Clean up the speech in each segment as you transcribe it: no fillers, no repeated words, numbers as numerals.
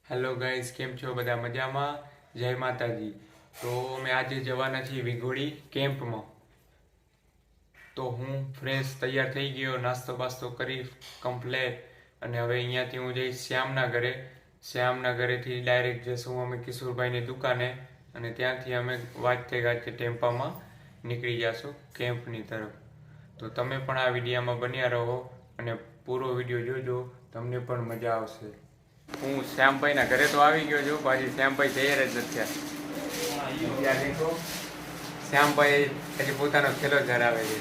Hello guys, કેમ છો બધા? મજામાં? જય માતાજી. તો અમે આજે જવાના છીએ વિઘોડી કેમ્પમાં. તો હું ફ્રેશ તૈયાર થઈ ગયો, નાસ્તો બાસ્તો કરી કમ્પ્લેટ. અને હવે અહીંયાથી હું જઈશ શ્યામના ઘરે. શ્યામના ઘરેથી ડાયરેક્ટ જઈશું અમે કિશોરભાઈની દુકાને, અને ત્યાંથી અમે વાજતે ગાજતે ટેમ્પામાં નીકળી જશું કેમ્પની તરફ. તો તમે પણ આ વિડીયોમાં બન્યા રહો અને પૂરો વિડીયો જોજો, તમને પણ મજા આવશે. હું શ્યામભાઈના ઘરે તો આવી ગયો છું, પાછી શ્યામભાઈ તૈયાર જ નથી થયા. દેખો, શ્યામભાઈ હજી પોતાનો ખેલો ધરાવે છે.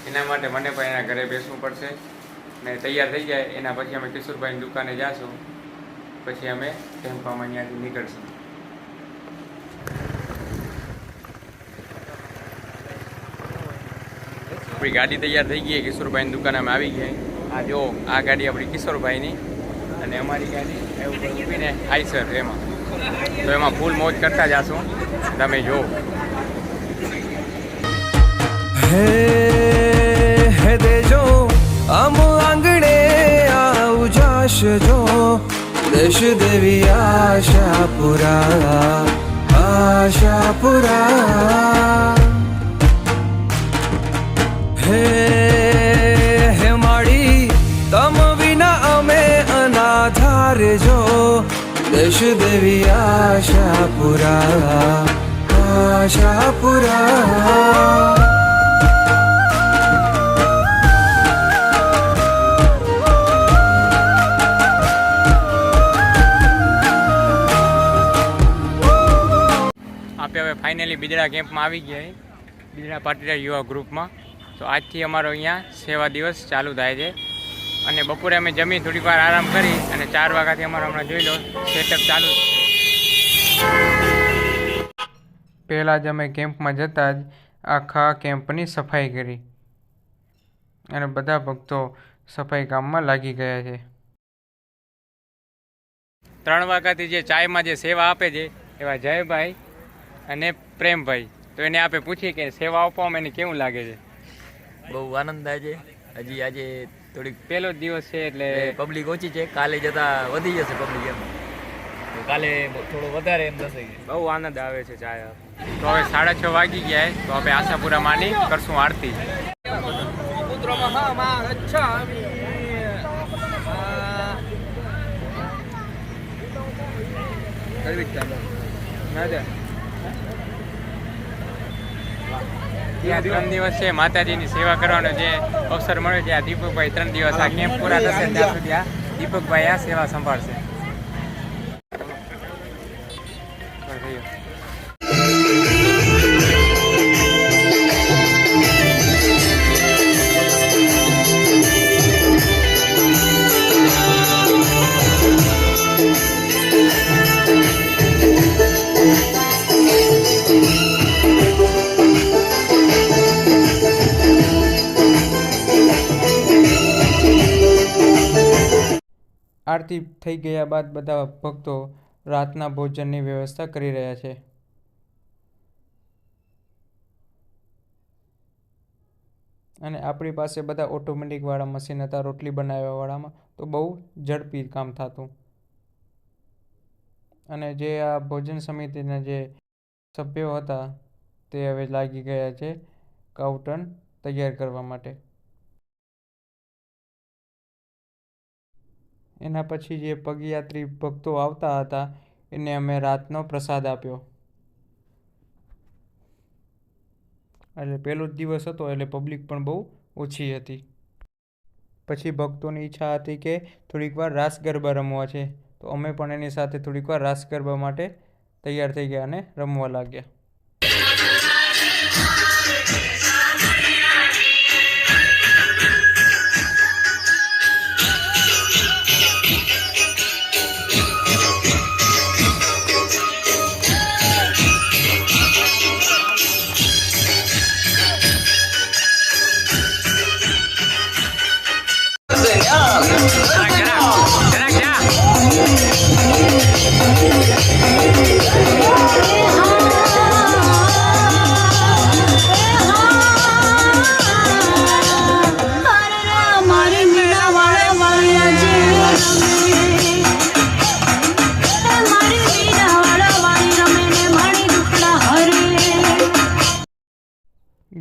એના માટે મને પણ એના ઘરે બેસવું પડશે ને તૈયાર થઈ જાય એના પછી અમે કિશોરભાઈની દુકાને જાશું. પછી અમે ટેમ્પામાં અહીંયાથી નીકળશું. આપણી ગાડી તૈયાર થઈ ગઈ, કિશોરભાઈની દુકાને અમે આવી ગયા. આ જો આ ગાડી આપણી કિશોરભાઈની, અને અમારી ગાડી એવું ઊભીને આઈસર એમાં. તો એમાં ફૂલ મોજ કરતા જાશું, તમે જો. હે દેજો આમ આંગણે આવું જાશજો, દેશ દેવી આશાપુરા આશાપુરા. હે માડી તમ વિના અમે અનાધાર જો, દેશ દેવી આશાપુરા આશાપુરા. આપણે હવે ફાઇનલી બિદડા કેમ્પમાં આવી ગયા, બિદડા પાટીદાર યુવા ગ્રુપમાં. તો આજથી અમારો અહીંયા સેવા દિવસ ચાલુ થાય છે. અને બપોરે અમે જમી થોડીક વાર આરામ કરી અને 4 વાગ્યાથી અમારો હમણાં જોઈ લો સેટઅપ ચાલુ જ છે. પહેલાં જ અમે કેમ્પમાં જતા જ આખા કેમ્પની સફાઈ કરી અને બધા ભક્તો સફાઈ કામમાં લાગી ગયા છે. 3 વાગ્યાથી જે ચાયમાં જે સેવા આપે છે એવા જયભાઈ અને પ્રેમભાઈ, તો એને આપણે પૂછીએ કે સેવા આપવામાં એને કેવું લાગે છે. બહુ આનંદ થાય છે. હજી આજે થોડીક પહેલો જ દિવસ છે એટલે પબ્લિક ઓછી છે, કાલે જતા વધી જશે પબ્લિક એમ, તો કાલે થોડો વધારે એમ થશે. બહુ આનંદ આવે છે ચાય. તો હવે 6:30 વાગી ગયા, તો આપણે આશાપુરા માની કરશું આરતી. ત્યાં 3 દિવસ છે માતાજીની સેવા કરવાનો જે અવસર મળ્યો છે. આ દીપકભાઈ 3 દિવસ આ કેમ્પ પૂરા થશે ત્યાં સુધી આ દીપકભાઈ આ સેવા સંભાળશે. આરતી થઈ ગયા બાદ બધા ભક્તો રાતના ભોજનની વ્યવસ્થા કરી રહ્યા છે. અને આપણી પાસે બધા ઓટોમેટિકવાળા મશીન હતા રોટલી બનાવવાવાળામાં, તો બહુ ઝડપી કામ થતું. અને જે આ ભોજન સમિતિના જે સભ્યો હતા તે હવે લાગી ગયા છે કાઉન્ટર તૈયાર કરવા માટે. એના પછી જે પગયાત્રી ભક્તો આવતા હતા એને અમે રાતનો પ્રસાદ આપ્યો. એટલે પહેલો જ દિવસ હતો એટલે પબ્લિક પણ બહુ ઓછી હતી. પછી ભક્તોની ઈચ્છા હતી કે થોડીક વાર રાસ ગરબા રમવા છે, તો અમે પણ એની સાથે થોડીક વાર રાસ ગરબા માટે તૈયાર થઈ ગયા અને રમવા લાગ્યા.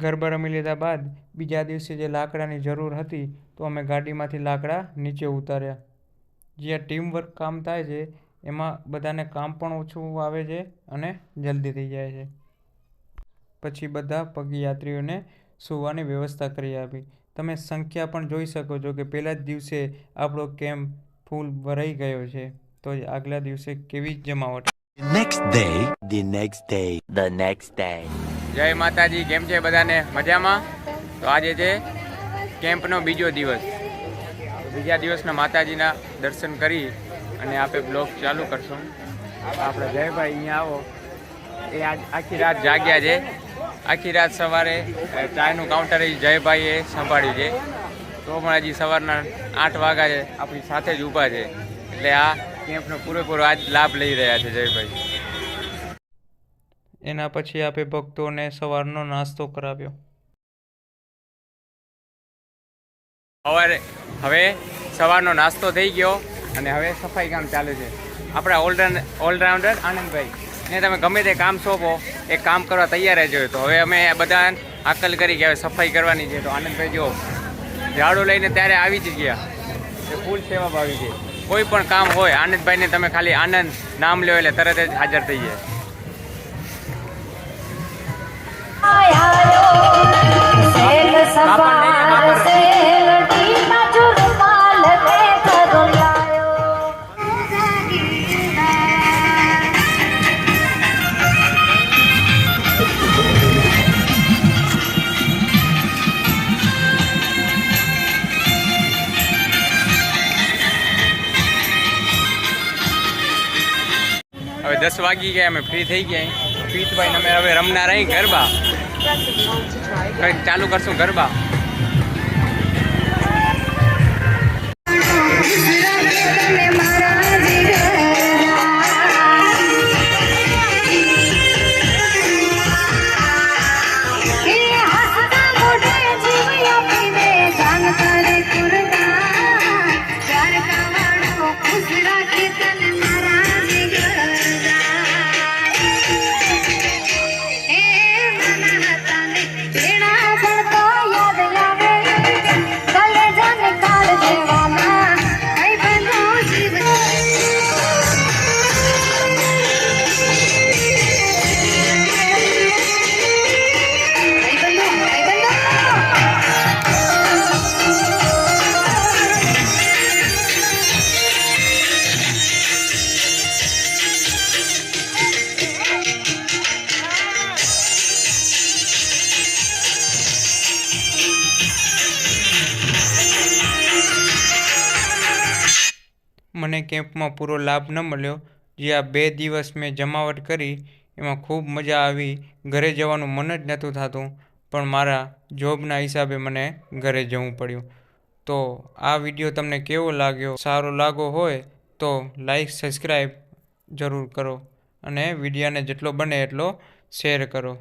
ગરબા રમી લીધા બાદ બીજા દિવસે જે લાકડાની જરૂર હતી તો અમે ગાડીમાંથી લાકડા નીચે ઉતાર્યા. જ્યાં ટીમવર્ક કામ થાય છે એમાં બધાને કામ પણ ઓછું આવે છે અને જલ્દી થઈ જાય છે. પછી બધા પગયાત્રીઓને સૂવાની વ્યવસ્થા કરી આપી. તમે સંખ્યા પણ જોઈ શકો છો કે પહેલા જ દિવસે આપણો કેમ્પ ફૂલ ભરાઈ ગયો છે. તો આગલા દિવસે કેવી જમાવટ. The next day. જય માતાજી. કેમ છે બધાને? મજામાં? તો આજે છે કેમ્પનો બીજો દિવસ. બીજા દિવસના માતાજીના દર્શન કરી અને આપણે બ્લોગ ચાલુ કરશું. આપણે જયભાઈ અહીંયા આવો, એ આજ આખી રાત જાગ્યા છે. આખી રાત સવારે ચાયનું કાઉન્ટર એ જયભાઈએ સંભાળ્યું છે. તો પણ હજી સવારના 8 વાગ્યા છે, આપણી સાથે જ ઊભા છે. એટલે આ કેમ્પનો પૂરેપૂરો આજ લાભ લઈ રહ્યા છે જયભાઈ. એના પછી આપણે ભક્તોને સવારનો નાસ્તો કરાવ્યો. હવે સવારનો નાસ્તો થઈ ગયો અને હવે સફાઈ કામ ચાલે છે. આપણા ઓલરાઉન્ડર આનંદભાઈ ને તમે ગમે તે કામ સોંપો એ કામ કરવા તૈયાર જ હોય. તો હવે અમે બધા આકલ કરી કે હવે સફાઈ કરવાની છે. તો આનંદભાઈ જો ઝાડુ લઈને ત્યારે આવી જ ગયા, એ ફૂલ સેવા આવી ગઈ. કોઈ પણ કામ હોય આનંદભાઈને તમે ખાલી આનંદ નામ લ્યો એટલે તરત જ હાજર થઈ જાય. હવે 10 વાગી ગયા, અમે ફ્રી થઈ ગયા. પ્રીતભાઈ અમે હવે રમનાર અહીં ગરબા કંઈક ચાલુ કરશું ગરબા. મને કેમ્પમાં પૂરો લાભ ન મળ્યો. જે આ 2 દિવસ મેં જમાવટ કરી એમાં ખૂબ મજા આવી. ઘરે જવાનું મન જ નહોતું થતું, પણ મારા જોબના હિસાબે મને ઘરે જવું પડ્યું. તો આ વિડીયો તમને કેવો લાગ્યો? સારો લાગ્યો હોય તો લાઈક સબસ્ક્રાઈબ જરૂર કરો અને વિડીયોને જેટલો બને એટલો શેર કરો.